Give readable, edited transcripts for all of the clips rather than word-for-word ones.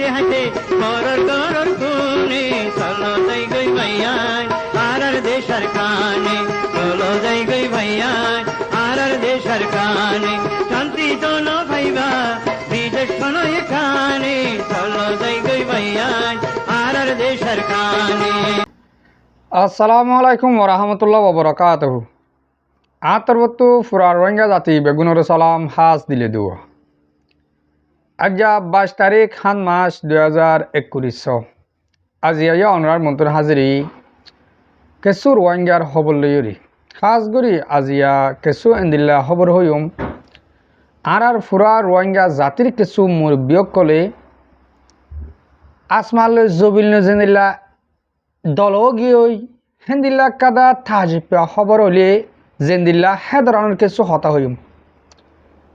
হাসে হাসে করর করর খুনে চলো যাই গই ভাইয়ান আর দেশার কানে চলো যাই গই ভাইয়ান আর দেশার কানে শান্তি জন ভাইবা বিদেশ শোনো এখানে চলো যাই গই ভাইয়ান আর দেশার কানে। আসসালামু আলাইকুম ওরহামতুল্লাহ ওবরাকাতুহু। আতরবতু ফুরা রোহিঙ্গা জাতি বেগুনের সালাম হাস দিলে দুয়া। আজ 22 তারিখ খান মাস 2021 আজিয়া অনরার মন্ত্র হাজিরি কেসু রোহিঙ্গার খবর লইরি খাস করি আজিয়া কেসু এন্দিল্লা খবর হইম আর ফুরা রোহিঙ্গা জাতির কেসু মুরব্বিয়ক কলে আসমাল জবিল নজেনিল্লা দলগিয়ই হেন্দিল্লা কাদা তাজিপা খবর হলে জেন্দিল্লা হেদরানোর কিছু হতা হইম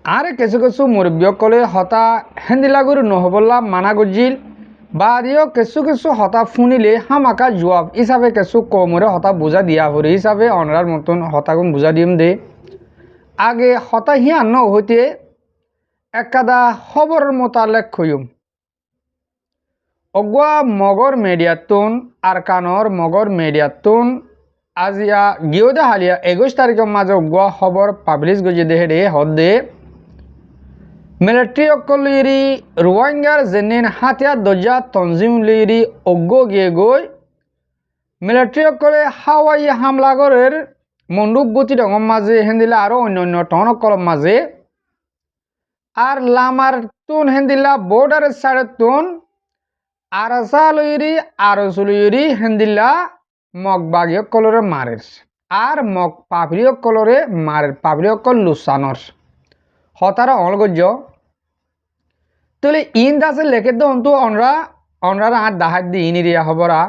আর কিছু কিছু মুরব্বিয়কলে হতা হেন্দিল্লা গুরু নহবল্লা মানা গজিল বাদিও কিছু কিছু হতা ফুনিলে হামাকা জবাব হিসাবে কিছু কমরে হতা বুঝা দিয়া হরে হিসাবে অনরার মতন হতাগুন বুঝা দিম দে আগে হতা হিয়ান্ন হইতে একাদা খবরের মোতালেক হইম অগুয়া মগর মেডিয়াতুন আরকানর মগর মেডিয়াতুন আজিয়া গিয়েদে হালিয়া 21 তারিখের মাঝে অগুয়া খবর পাবলিশ গজে দেহে দে হদে মিলিটারি অকলিরি রোহিঙ্গার জেনিন হাতিয়ার দরজা তঞ্জিম লিরি অজ্ঞ গিয়ে গই মিলিটারি অকলে হাওয়াই হামলাগরের মন্ডুপ গতি রঙের মাঝে হেন্দিলা আরো অন্য টন কলম মাঝে আর লামার তুন হেন্দিলা বর্ডারের সাইডের তুন আরসা লইরি আরস লইরি হেন্দিল্লা মগ বাগিয় কলরে মারের আর মগ পাপড়িয় কলরে মারের পাপড়িয় কল লুসানর হতারা অলগজ্য তুলে ইন দাসে লেখে তো অন্তু অনরা আর দাহাত দি ইনিরিয়া হবরা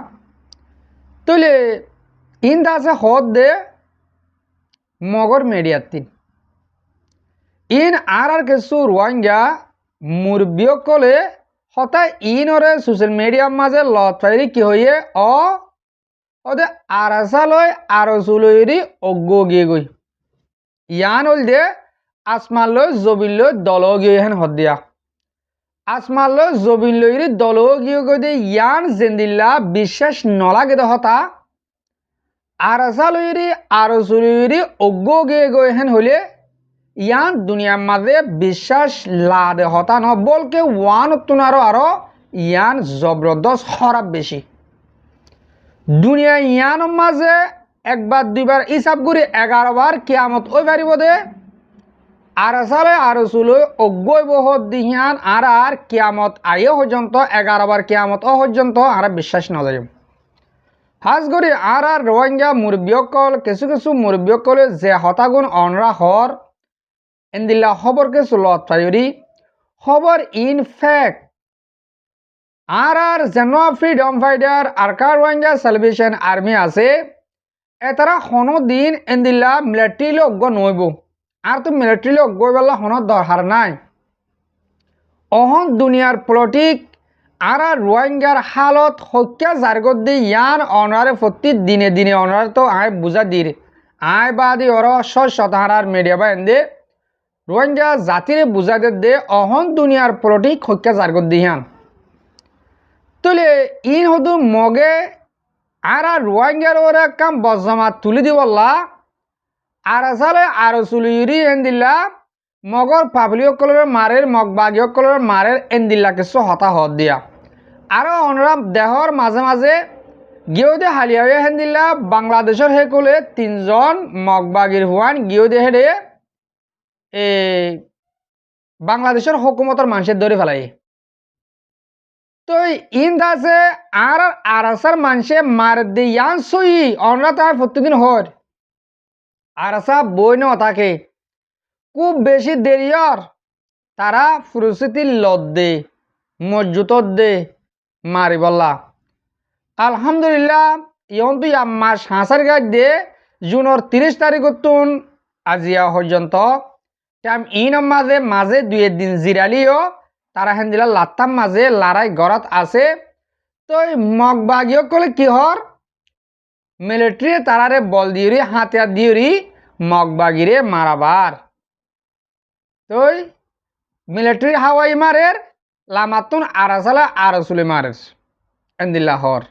তুলে ইন দাসে হদ দে মগর মেডিয়াতিন ইন আর কিছু রোহিঙ্গা মুরব্বিয় কলে হতা ইনরে সোশ্যাল মিডিয়ার মাঝে লতাইরি কি হইয়ে ওদে আরাসা লয় আরসু লইরি অজ্ঞ গিয়ে গই ইয়ান হল দে আসমান লয় জবিন লয় দল গিয়ে হেন হদ দিয়া আসমান লয় জবিন লইরি দল গিয়ে গই দে ইয়ান জেন্দিল্লা বিশ্বাস নলাগে দে হতা আরাসা লইরি আরসু লইরি অজ্ঞ গিয়ে গই হেন হলে ইয়ান দুনিয়ার মাঝে বিশ্বাস লাদে হতা ন বলকে ওয়ান তুনারো আরো ইয়ান জবরদস্ত খরাব বেশি দুনিয়া ইয়ান মাঝে একবার দুইবার হিসাব করে 11 বার কিয়ামত ওই পারিব দে আর সালে আর সুলে অজ্ঞই বহুত দিহিয়ান আর কিয়ামত আইও পর্যন্ত 11 বার কিয়ামত ও পর্যন্ত আর বিশ্বাস না যায় হাজ করি আর রোহিঙ্গা মুরব্বিয়কল কিছু কিছু মুরব্বিয়কলে যে হতাগুণ অনরা হর এন্দিল্লা খবর কে সুলত পাইরি খবর ইন ফ্যাক্ট আর যেন ফ্রিডম ফাইটার আরকা রোহিঙ্গা সেলিব্রেশন আর্মি আছে এতারা হনো দিন এন্দিল্লা মিলিটারি অজ্ঞ নইব আর তো মিলিটারি অজ্ঞ বেলা হনো দরকার নাই অহন দুনিয়ার পলিটিক আর রোহিঙ্গার হালত হত্যা জারগত দি ইয়ান অনারে প্রতি দিনে দিনে অনার তো আয় বুঝা দির আয় বাদি ওর শতাহার মিডিয়া বা এন্দে রোহিঙ্গা জাতিরে বুঝাতে দে অহন দুনিয়ার পলিটিক হত্যা জারগত দিহান তুলে ইন হদু মগে আর রোহিঙ্গার ওরা কাম বজমা তুলি দিবল্লা আর আসালে আর চুলিরি এন্দিল্লা মগর পাবলিক কলর মারের মগ বাগিয়ক কলর মারের এন্দিল্লা কিছু হতা হত দিয়া আর অনরা দেহর মাঝে মাঝে গিয়েও দে হালিয়া হেন্দিল্লা বাংলাদেশের হে কলে 3 জন মগ বাগির হুয়ান গিয়েও দে হেডে বাংলাদেশের হুকুমতর মানুষের ধরে ফেলাই তো ইন দাসে আর আরাসার মানুষে মার দিয়ান সই অনরা তার প্রতিদিন হর আরাসা বই ন থাকে খুব বেশি দেরিয়র তারা ফুরুসিতির লত দে মজুতত দে মারি বললা আলহামদুলিল্লাহ ইয়ন তুই মাস হাসার গাছ দে জুনের 30 তারিখ তুন আজিয়া পর্যন্ত টাইম ইন মাঝে মাঝে 2 দিন জিরালিও তারা হেন্দিলা লাত্তাম মাঝে লড়াই গড়াত আছে তো মগ বাগিও কলে কি হর মিলিটারি তারারে বল দিয়রি হাতিয়ার দিয়রি মগ বাগিরে মারাবার তো মিলিটারি হাওয়াই মারের লামাতুন আরাসালে আরসুলি মারেস এন্দিল্লাহর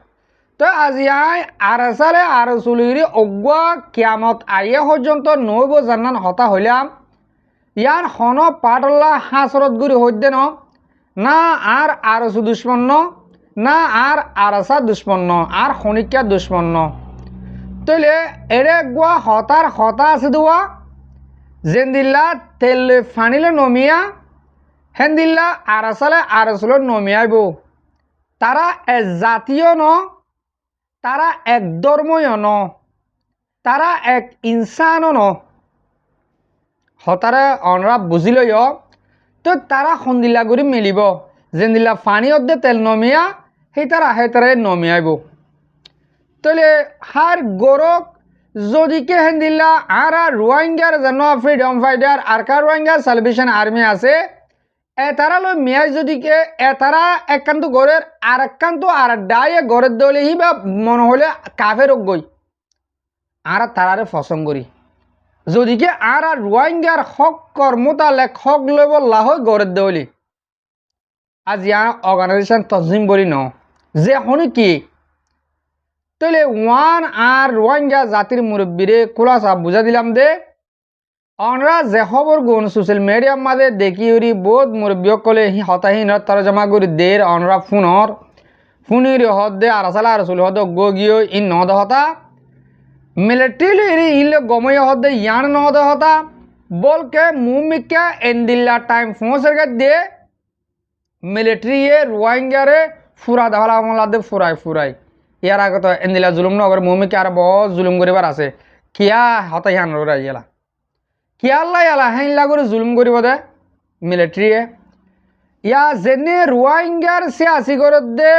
তো আজি আই আরাসালে আরসুলির অগুয়া কিয়ামত আইয়ে পর্যন্ত নইব জান্নান হতা হইলাম ইয়ার হন পাটল্লা হাসরত গুরি হইতে না আর আরসু দুশ্মন না আর আরাসা দুশ্মন আর খনিকা দুশ্মন তইলে এরে গুয়া হতার হতা আছে দুয়া জেন্দিল্লা তেল ফানিলে নমিয়া হেন্দিল্লা আরাসালে আরসুলে নমিয়াইব তারা এক জাতীয় তারা এক ধর্মীয় তারা এক ইনসানও হতারে অনরা বুঝিলই তো তারা সন্দিল্লা করে মিলিব যেদিল্লা ফানি অর্ধে তেল নমিয়া সেই তারা নমিয়াইব তাহলে হার গরক যদিকে হেন্দিল্লা আর রোহিঙ্গার যেন ফ্রিডম ফাইটার আর কার রোহিঙ্গা সালভেশন আর্মি আছে এতারা লো মিয়াই যদিকে এতারা একান্ত গড়ের আর একান্ত আর ডাইয়ে গড়ের দলে হি বা মনে হলে কাফের গই আর তারারে ফসং করি যদিকে আর রোহিঙ্গার হক কর্মতালেক হক লইব লাহ গড়ের দলি আজ ইয়ার অর্গানাইজেশন তসজিম বলি যে হনি কি তাহলে ওয়ান আর রোহিঙ্গা জাতির মুরব্বীরে খোলাসা বুঝা দিলাম দে অনরা যে খবর গুণ সোশ্যাল মিডিয়ার মাঝে দেখি উরি বহুত মুরব্বী কলে হতাহীন তারা জমা করি দের অনরা ফোনের হদ দে আরাসালা আরসুল হদ গিয়ে ইন নদ হতা মিলিটারি ইন গময় হদ দে ইয়ান নদ হতা বলকে মুমিকা এন্দিল্লা টাইম পৌঁছে দে মিলিটারি রোহিঙ্গারে ফুরা দেওয়ালা আমলা দে ফুরাই ইয়ার আগত এন্দিল্লা জুলুম নগর মুমিকে আর বহুত জুলুম করিবার আছে কিয়া হতাহীন রোরা ইয়েলা কিয়াল্লা ইয়ালা হেনলা করে জুলুম করিব দে মিলিটারিয়ে ইয়া যেনে রোহিঙ্গার সে আসি করে দে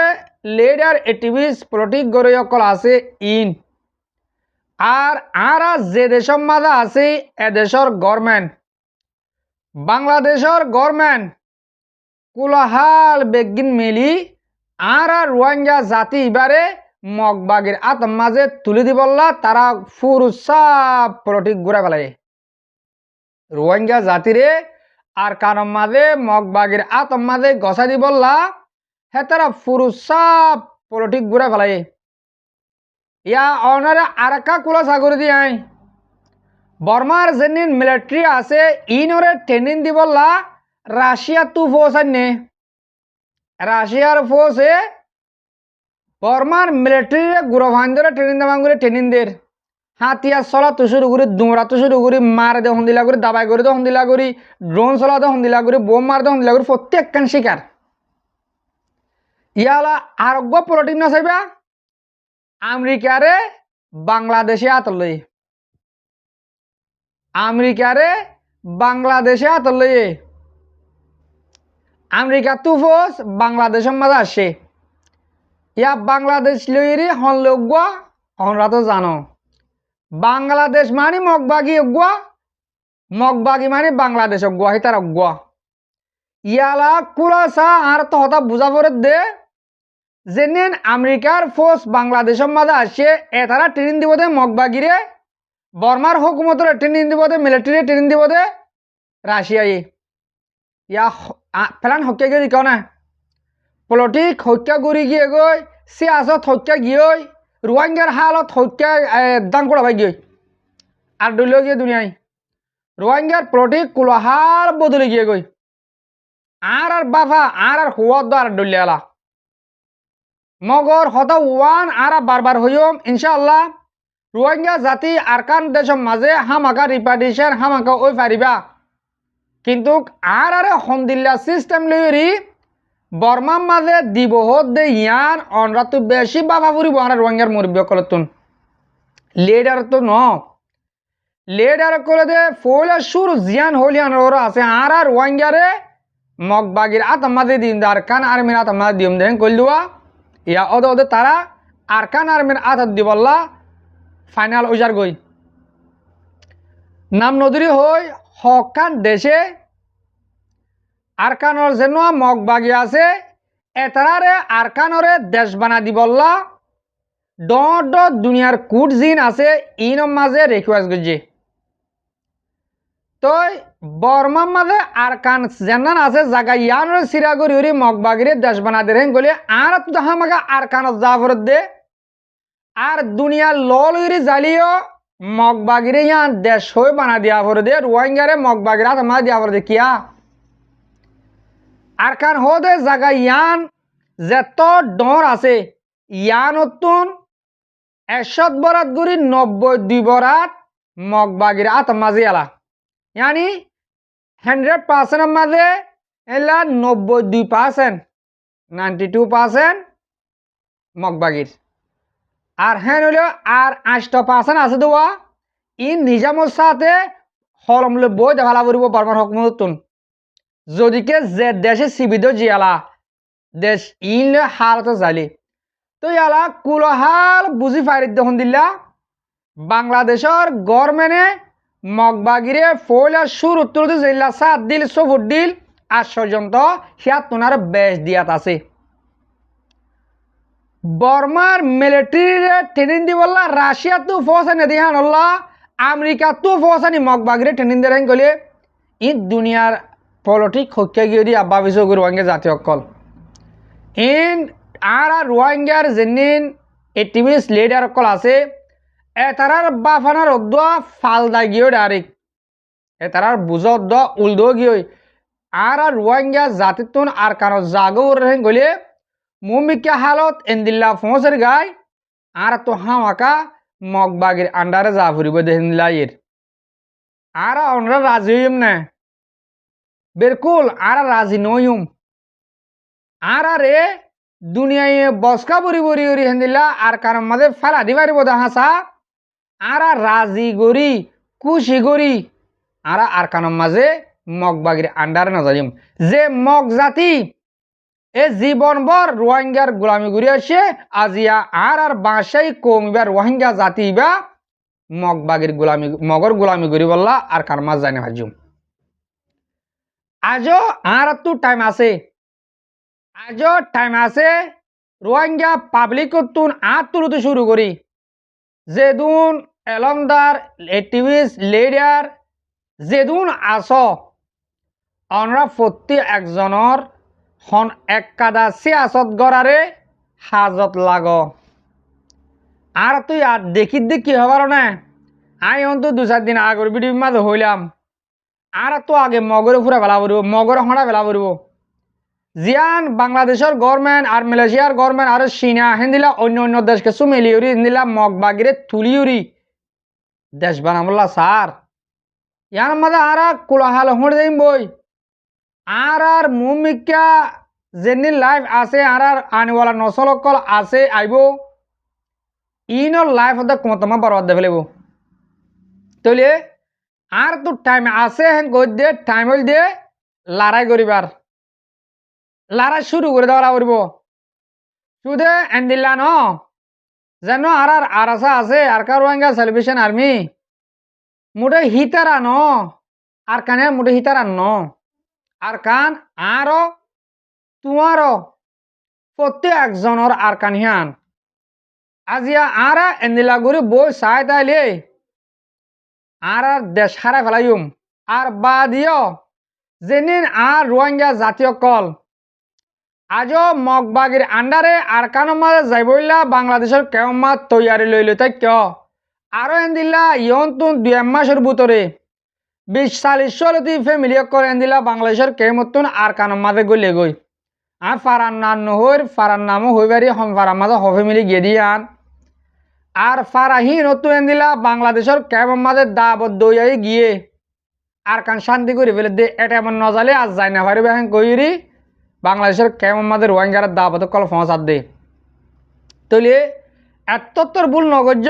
লিডার এক্টিভিস্ট পলিটিক গড়ে অকল আছে ইন আর যে দেশের মাঝে আছে এদেশের গভর্নমেন্ট বাংলাদেশের গভর্নমেন্ট কুলাহাল বেগিন মিলি আর রোহিঙ্গা জাতি এবারে মগবাগের আতম মাঝে তুলে দিবল্লা তারা ফুরুসা পলিটিক ঘুরে ফেলায় রোহিঙ্গা জাতিরে আর কারণ মাঝে মগবাগের আতম মাঝে গসা দিবল্লা হে তারা ফুরুসা পলিটিক ঘুরে ফেলায় ইয়া অনারে আরেকা কুলা সাগর দিয়ে বর্মার যেদিন মিলিটারি আছে ইনরে ট্রেনিং দিবল্লা রাশিয়া তু ফোর্স আনে রাশিয়ার ফোর্সে বর্মার মিলিটারি গুরভাঞ্জরে ট্রেনিং দের হাতিয়ার চলা তো শুরু করি দৌড়া তো শুরু করি মার দে হন্দিলা করি দাবাই করে তো হন্দিলা করি ড্রোন চলা তো হন্দিলা করি বোম মার দে হন্দিলা করি প্রত্যেকখান শিকার ইয়ালা আরোগ্য পলিটিক না চাইবা আমেরিকারে বাংলাদেশে আতলে আমেরিকারে বাংলাদেশে আতলে আমেরিকা তু ফোর্স বাংলাদেশের মাঝে আসে ইয়া বাংলাদেশ লইরি হন লোগুয়া হনরা তো জানো বাংলাদেশ মানে মগবাগি অগুয়া মগবাগি মানে বাংলাদেশ অগুয়া হিতার অগুয়া ইয়ালা কুলাসা আর তো হতা বুঝা পড়ে দে যেন আমেরিকার ফোর্স বাংলাদেশের মাঝে আসে এতারা ট্রেনিং দিব দে মগবাগিরে বর্মার হুকুমতের ট্রেনিং দিব দে মিলিটারি ট্রেনিং দিব দে রাশিয়ায় ইয়া ফেলান হত্যা গিয়ে দিকাও না পলিটিক হত্যা গুড়ি গিয়ে গই সিয়াসত হত্যা গিয়ে রোহিঙ্গার হালত হত্যা দান করা ভাই গিয়ে আর ডল গিয়ে দুনিয়ায় রোহিঙ্গার পলিটিক কুলাহাল বদলে গিয়ে গই আর বাফা আর হুয়াদ আর ডলিয়ালা মগর হতা ওয়ান আর বারবার হইম ইনশাআল্লাহ রোহিঙ্গা জাতি আরকান দেশের মাঝে হামাকা রিপার্টিশন হামাকা ওই পারিবা কিন্তু আর হন্দিল্লা সিস্টেম লইরি বর্মার মাঝে দিবহত দে ইয়ান অনরা তো বেশি বাবা ফুরিব আর রোহিঙ্গার মুরব্বী কলতুন লিডার তো লিডার করে দে ফলে সুর জিয়ান হলিয়ান ওরা আছে আর রোহিঙ্গারে মগবাগির আতম মাঝে দিন আরকান আর্মির আতম মাঝে দিম দেন কইলুয়া ইয়া ওদে তারা আরকান আর্মির আতত দিবল্লা ফাইনাল উজার গই নাম নদী হই হকান দেশে আরকানর যেন মগবাগি আছে এতারে আরকানরে দেশ বানা দিবল্লা দুনিয়ার কুট জিন আছে ইন মাঝে রিকোয়েস্ট করছে তই বর্মার মাঝে আর কান জেনান আছে জাগা ইয়ানোর সিরাগুড়ি উড়ি মগবাগিরে দেশ বানা দে রেন গলি আর তো হামাগা আর কানত জাফরত দে আর দুনিয়া লল উড়ি জ্বালিও মগবাগিরে ইয়ান দেশ হয়ে বানা দিয়া ফর দে রোহিঙ্গারে মগবাগিরা তোমার দিয়া ফর দে কিয়া আর কান হদে জাগা ইয়ান যেত ডর আছে ইয়ানতুন 100 বরাত গুড়ি 92 বরাত মগবাগিরা মাঝে আলা यानी 100% মাঝে এলা 92% 92% মগবাগির আর হ্যাঁ হইল আর 8% আছে দেওয়া ই নিজামর সাথে হলমলে বই দেখালা পড়ব বর্মার হকমতুন যদিকে যে দেশে সিবিদ জিয়ালা দেশ ইন হালত জালি তো ইয়ালা কুলহাল বুঝি ফারিদ দেখুন দিলা বাংলাদেশের গভর্নমেন্টে মগবাগিরে ফয়লা সুর উত্তর জেলা 7 দিল 4 দিল আজ পর্যন্ত হিয়া তোনার বেশ দিয়াত আছে বর্মার মিলিটারি ট্রেনিং দি বললা রাশিয়া তো ফোর্স নে দিহান আল্লাহ আমেরিকা তো ফোর্স নি মগবাগিরে ট্রেনিং দেন গলে ই দুনিয়ার পলিটিক হক্কা গিয়ে আব্বা বিশ রোহিঙ্গা জাতীয় অকল ইন আর রোহিঙ্গার জেনিন এটিভিস লিডার অকল আছে এতারার বাফানার অদ্দা ফালদা গিয়ে ডাইরেক্ট এতারার বুঝত দ উলদো গিয়ে আর রোহিঙ্গা জাতিতুন আর কারো জাগো রেন গলে মুমিকা হালত এন্দিল্লা ফোঁসের গায় আর তো হামাকা মগবাগির আন্ডারে যা ফুরিব দেহিনলাইয়ের আর অনরা রাজি হইম না বিলকুল আর রাজি নইম আর রে দুনিয়ায় বসকা বুড়ি বুড়ি উড়ি হেন্দিল্লা আর কারণ মাঝে ফেলা দিবারি বোধ হাসা আর রাজি গরি খুশি গরি আর কারণ মাঝে মগবাগির আন্ডারে না যাইম যে মগ জাতি এ জীবনভর রোহিঙ্গার গোলামি ঘুরে আসে আজিয়া আর বাসাই কমিবার রোহিঙ্গা জাতি বা মগবাগির গোলামি মগর গোলামি ঘুরি বললা আর কার মাছ জানে ভাজুম আজও আর তো টাইম আছে আজও টাইম আছে রোহিঙ্গা পাবলিক তুন আর তুলতে শুরু করি যেদুন এলমদার এটিভিস লিডার যেদুন আস অনরা প্রতি একজনের হন একাদা সিয়াসত গড়ারে হাজত লাগ আর তুই আর দেখি কি হবার না আই অন্তু 2-4 দিন আগর ভিডিও মাঝে হইলাম আর তো আগে মগরে ফুরা বেলা পড়ব মগরে হড়া বেলা পড়ব জিয়ান বাংলাদেশের গভর্নমেন্ট আর মালয়েশিয়ার গভর্নমেন্ট আর চীনা হেন্দিলা অন্য অন্য দেশকে সুমেলিউরি হেন্দিলা মগবাগিরে তুলিউরি দেশ বানামলা সার ইয়ার মাঝে আর কোলাহাল হড় যাইম বই আর মুমিকা যেনি লাইফ আছে আর আনিওয়ালা নসলকল আছে আইব ইনর লাইফ হতে কমতমা বরবাদ দে ফেলিব তলে আর তো টাইম আছে হেন কই দে টাইম হইল দে লড়াই করিবার লড়াই শুরু করে দেওয়া করব শুধু এন্দিল্লা ন যেন আর আসা আছে আর কার রোহিঙ্গা সেলিব্রেশন আর্মি মুঠে হিতারা ন আর কানে মুঠে হিতারা ন আর কান আরো তোমারও প্রত্যেক একজনের আর কান হিয়ান আজিয়া আর এন্দিলা গুরি বই চাই তাইলে আর দেশ হারা ফেলাইম আর বা দিও যেনিন আর রোহিঙ্গা জাতীয় কল আজও মগবাগির আন্ডারে আর কানের মাঝে যাইবইলা বাংলাদেশের কেউমা তৈয়ারি লইল তাই কিয় আরো এন্দিলা ইয়ন তুন 2 মাসের ভিতরে 20-40 চলতি ফ্যামিলি করে এন্দিলা বাংলাদেশের কেমতুন আর কানের মাঝে গলে গই আর ফারান নাম নহর ফারান নামও হইবারি হম ফারান মাঝে হ ফ্যামিলি গিয়ে দিয়ান আর ফারাহি নতুন এন্দিলা বাংলাদেশের কেমন মাঝে দাবত দইয়াই গিয়ে আর কান শান্তি করে ফেলে দে এটা এমন নজালে আজ যাই না পারিবে হ্যাঁ কইরি বাংলাদেশের কেমন মাঝে রোহিঙ্গার দাবত কল ফসাদ দে তলে এতত্তর ভুল নগর্য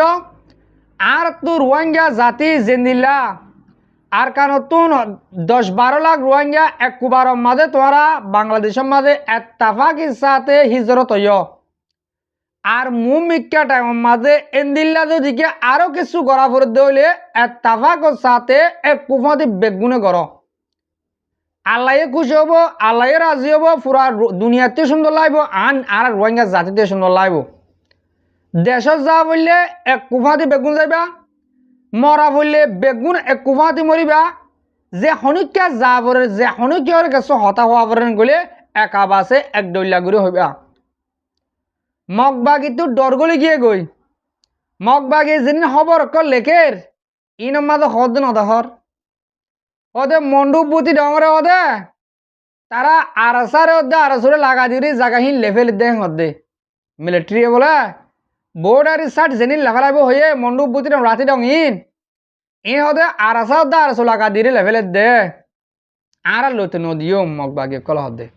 আর তো রোহিঙ্গা জাতি জেন্দিল্লা আর কানতুন 10-12 লাখ রোহিঙ্গা একবার মাঝে তোরা বাংলাদেশের মাঝে এত্তাফাকির সাথে হিজরত হইয় আর মুমিকা টাইম মাঝে এন্দিল্লা দিকে আরো কিছু গড়া ফেরত দিলে এত্তাফাকর সাথে এক কুফাতে বেগুনে গড় আল্লাহ খুশি হব আল্লাহ রাজি হব পুরা দুনিয়াতে সুন্দর লাগব আন আর রোহিঙ্গা জাতিতে সুন্দর লাগব দেশত যা বললে এক কুফাতে বেগুন যাইবা মরা বললে বেগুন এক কুফাতে মরিবা যে হনুক্যা যাবরের যে হনুক্যর কাছে হতা হওয়া পরেন গলে একা বাসে এক দৈলা করে হইবা মগবাগি তো ডরগলে গিয়ে গই মগবাগি যেদিন খবর অকল লেখের ইনমাদ হদ নদহর ওদের মন্ডুপতি ডঙরে ওদে তারা আরসারে ওদে আরসুরে লাগা দিরি জাগাহীন লেভেল দেহ হদে মিলিটারি বলে বোর্ড আর সার্ট যেদিন লেফালাইব হয়ে মন্ডুপতি রাতি ডং ইন হদে আরসা ওদে আরসু লাগা দিরি লেভেল দে আর লইতে নদীও মগবাগি কল হদে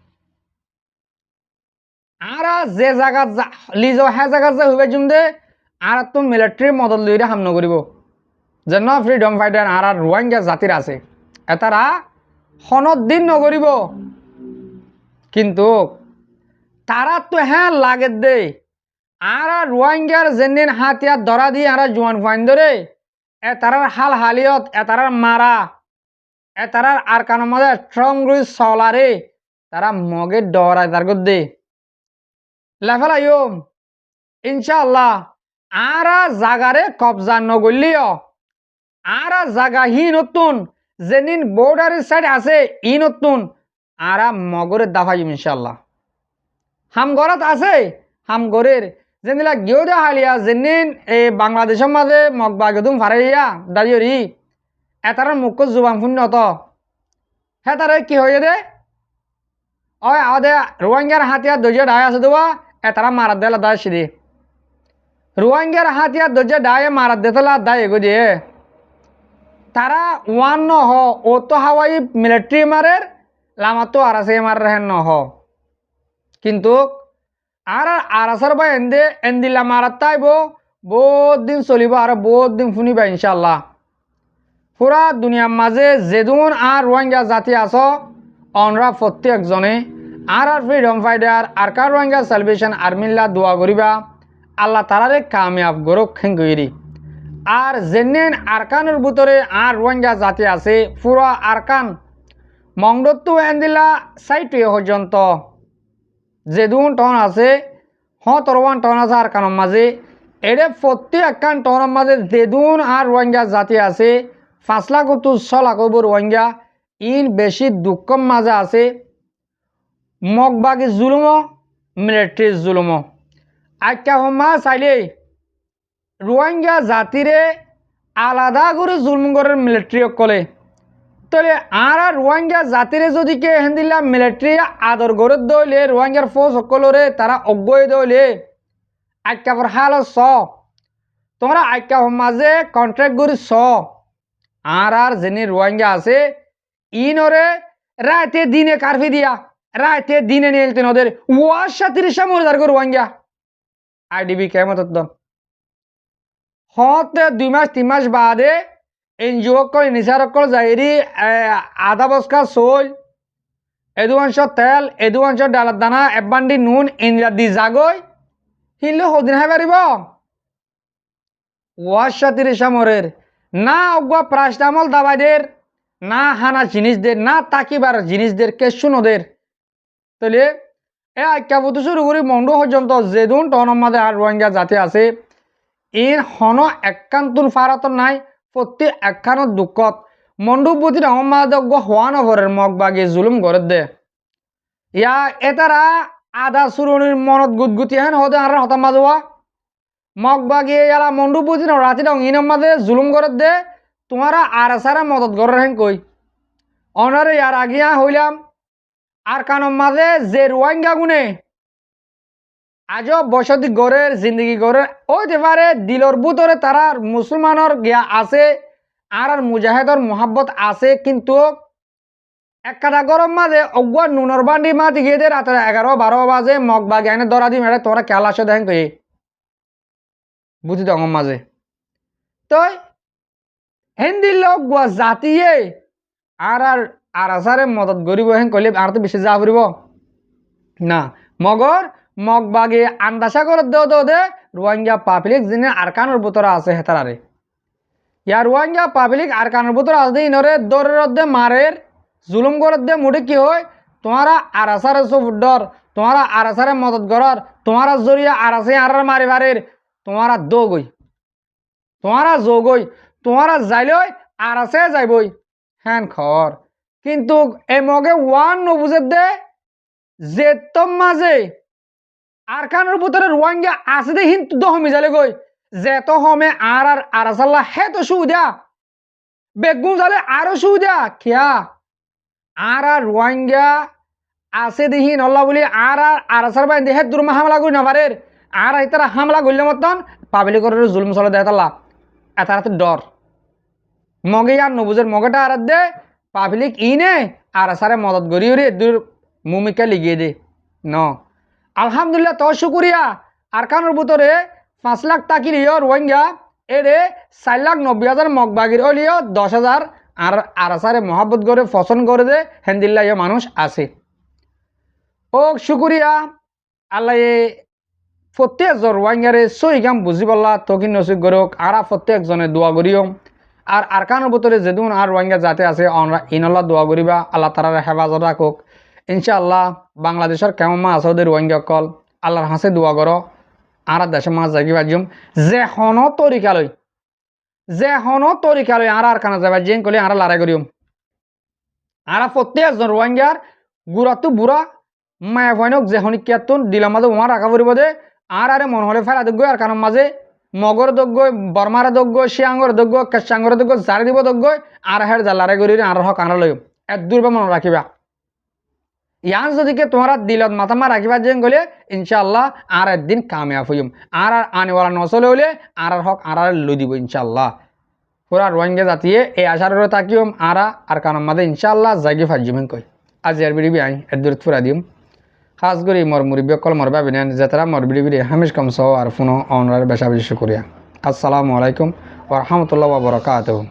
আর যে জায়গা লিজ হ্যাঁ জায়গা যে হইবে জুম দে আর তো মিলিটারির মদত লইরে হাম নকরিব যেন ফ্রিডম ফাইটার আর রোহিঙ্গা জাতির আছে এতারা সনদ দিন নকরিব কিন্তু তারা তো হ্যাঁ লাগে দে আর রোহিঙ্গার যেদিন হাতিয়ার ধরা দিয়ে আর জোয়ান ফাইন ধরে এতারার হাল হালিয়ত এতারার মারা এতারার আর কানো মাঝে স্ট্রং রুই চলারে তারা মগে ডরায় তার দে লেফেলাইম ইনশাআল্লাহ আর জাগারে কবজা নগলিও আর জাগা হি নতুন যেদিন বর্ডারের সাইড আছে ই নতুন আর মগরে দাফাইম ইনশাআল্লাহ হামগরত আছে হামগরের যেদিন গিয়েও দে হালিয়া যেদিন এই বাংলাদেশের মাঝে মগবাগেদুম ফারাইয়া দাঁড়িয়ে এটার মুখ জুবান শূন্য তো হ্যাঁ তারা কি হয়ে দে ওই আদে রোহিঙ্গার হাতিয়ার দরজা ডায় আছে দেওয়া এটারা মারাত দেলা দায় সিদি রোহিঙ্গার হাতিয়ার দরজা ডায় মারাত দেতলা দায় এগো দিয়ে তারা ওয়ান ন হ ও তো হাওয়াই মিলিটারি মারের লামা তো আর আছে মার রেহেন ন হ কিন্তু আর আসার বা এন্দিলা মারাত তাইব বহুত দিন চলিব আর বহুত দিন শুনিবা ইনশাল্লাহ পুরা দুনিয়ার মাঝে যেদুন আর রোহিঙ্গা জাতি আস অনরা প্রত্যেকজনে আর ফ্রিডম ফাইটার আর কার রোহিঙ্গা সেলিব্রেশন আর্মিল্লা দোয়া করিবা আল্লাহ তারারে কামিয়াব গরক খেঙ্গিরি আর যেনেন আরকানের ভিতরে আর রোহিঙ্গা জাতি আছে পুরো আরকান মংডত্তু এন্দিলা সাইটে পর্যন্ত যেদুন টন আছে তরওয়ান টন আছে আরকানের মাঝে এরে প্রত্যেক টনের মাঝে যেদুন আর রোহিঙ্গা জাতি আছে 5 লাখ তো 6 লাখ রোহিঙ্গা ইন বেশি দুঃখম মাঝে আছে মগবাগি জুলুম মিলিটারি জুলুম আজ্ঞা হমা চাইলে রোহিঙ্গা জাতিরে আলাদা করে জুলুম করে মিলিটারি কলে তাহলে আর রোহিঙ্গা জাতিরে যদি কে হেন্দিলা মিলিটারি আদর করে দইলে রোহিঙ্গার ফৌজ সকলরে তারা অজ্ঞই দইলে আজ্ঞা পর হাল স তোমরা আজ্ঞা মাঝে কন্ট্রাক্ট করি স আর যিনি রোহিঙ্গা আছে ইনরে রাতে দিনে কারফি দিয়া রাতে দিনে নিলতেন ওদের ওয়াশা 30 মরে যার রোহিঙ্গা আইডিবি কেমত হতে 2 মাস 3 মাস বাদে এনজিও কল নিসার কল যাইরি আধা বস্কা চল এদুয়াংশ তেল এদুয়াংশ ডালার দানা এবান্ডি নুন ইনলা দি জাগই হিনলে হদিন হাই পারিব ওয়াশা 30 মরের না অগুয়া প্রাশতামল দাবাইদের না হানা জিনিসদের না তাকিবার জিনিসদের কেসু নদের তাহলে এ আজ্ঞাবতু শুরু করি মন্ডু পর্যন্ত যেদুন টনের মাঝে আর রোহিঙ্গা জাতি আছে এর হন একান্তন ফারাত নাই প্রতি একখানত দুঃখত মন্ডুপতি রহমাদ হওয়া নভরের মগবাগি জুলুম করে দে ইয়া এতারা আধা সুরনির মনত গুদগুতি হেন হতে আর হতাম মাজোয়া মগবাগি ইয়ালা মন্ডুপতি রাতি ডং ইনের মাঝে জুলুম করে দে তোমারা আর সারা মদত করে হেন কই অনারে ইয়ার আগিয়া হইলাম আর কানের মাঝে যে রোহিঙ্গা গুনে আজও বসতি গড়ের জিন্দগি গড়ের ওইতে পারে দিলর ভিতরে তারা মুসলমানের গিয়া আছে আর মুজাহিদর মোহাব্বত আছে কিন্তু একটা গরম মাঝে অগুয়া নুনর বান্ডি মাতি গিয়ে দিয়ে রাতের 11-12 বাজে মগবাগি আইনে ধরা দি মেরে তোরা খেয়াল আসে দেখেন কই বুঝি দঙ্গ মাঝে তো হিন্দি লোক গুয়া জাতিয়ে আর আসারে মদত গরিব হেন কইলে আর তো বেশি যা ফুরিব না মগর মগবাগি আন্দাসা করে দেও দে রোহিঙ্গা পাবলিক যিনি আরকানের ভিতরে আছে হেতারারে ইয়ার রোহিঙ্গা পাবলিক আরকানের ভিতরে আছে ইনরে দরের দে মারের জুলুম করে দে মুঠে কি হয় তোমারা আর আসারে সুফুডর তোমারা আর আসারে মদত করার তোমারা জরিয়া আর আছে আর মারিবারের তোমারা দোগই তোমারা যোগই তোমারা যাইলই আর আছে যাইবই হ্যান খর কিন্তু এই মগে ওয়ান নবুজে দে যে তোর মাঝে আর কানের ভিতরে রোহিঙ্গা আছে দে হিন্তু দহমি জালে গই যে তো হমে আর আরাসাল্লাহ হে তো সুবিধা বেগুন জালে আরো সুবিধা কিয়া আর রোহিঙ্গা আছে দিহি নল্লা বলি আর আরাসার বাইন দেহে দুর্মা হামলা করি না পারে আর এতারা হামলা করলে মতন পাবলিকর জুলুম চলে দেয় তাল্লা এতারাতে ডর মগে আর নবুজের মগেটা আর দে পাবলিক ইনে আর সারে মদত করি রে দূর মুমিকা লিগিয়ে দে ন আলহামদুলিল্লাহ তো শুকুরিয়া আর কানোর ভিতরে 5 লাখ টাকি লিও রোহিঙ্গা এরে 4,90,000 মগবাগির হলিও 10,000 আর আরাসারে মহাব্বত করে পছন্দ করে দে হেন্দিল্লা ইয়ে মানুষ আছে ও শুকুরিয়া আল্লাহ প্রত্যেকজন রোহিঙ্গারে সই কাম বুঝি পাল্লা তকিন নসিব করুক আর প্রত্যেকজনে দোয়া করিও আর আরকানোর ভিতরে যেদিন আর রোহিঙ্গা যাতে আছে ইনল্লাহ দোয়া করিবা আল্লাহ তারার হেফাজত রাখুক ইনশাআল্লাহ বাংলাদেশের কেমন মা আছে ওদের রোহিঙ্গা কল আল্লাহর হাসে দোয়া করো আর দেশের মাছ জাগি বাজিম যে হনো তরিকালয় আর কানা যাবা যে কলে আর লড়াই করিম আর প্রত্যেকজন রোহিঙ্গার গুড়াতো বুড়া মায়া ভয়নক যে হনিকিয়াতুন দিলাম মাঝে উমার রাখা পড়িব দে আর মন হলে ফেলা দগ্য আর কারণ মাঝে মগর দগ্য বর্মারে দগ্য শিয়াঙ্গর দগ্য কেশাঙ্গর দগ্য জারি দিব দগ্য আর হের জালারে করি আর হক আনা লইম এক দূরবে মনে রাখিবা ইয়ান যদিকে তোমার দিলত মাথামা রাখিবা যে গলে ইনশাআল্লাহ আর একদিন কামিয়াব হইম আর আনিওয়ালা নচলে হলে আর হক আর লই দিব ইনশাআল্লাহ পুরা রোহিঙ্গা জাতিয়ে এই আশার তাকিম আর কারণ মাঝে ইনশাআল্লাহ জাগি ফাজিমেন কই আজ এর বিড়ি আই এর দূর ফুরা দিম খাস করে মর মুরব্বী কল মর ভাবিনেন যেতারা মর বিড়ি হামিশ কম সহ আর ফোন অনলাইন বেশা বেশি করিয়া আসসালামু আলাইকুম ওয়া রাহমাতুল্লাহি ওয়া বারাকাতুহু।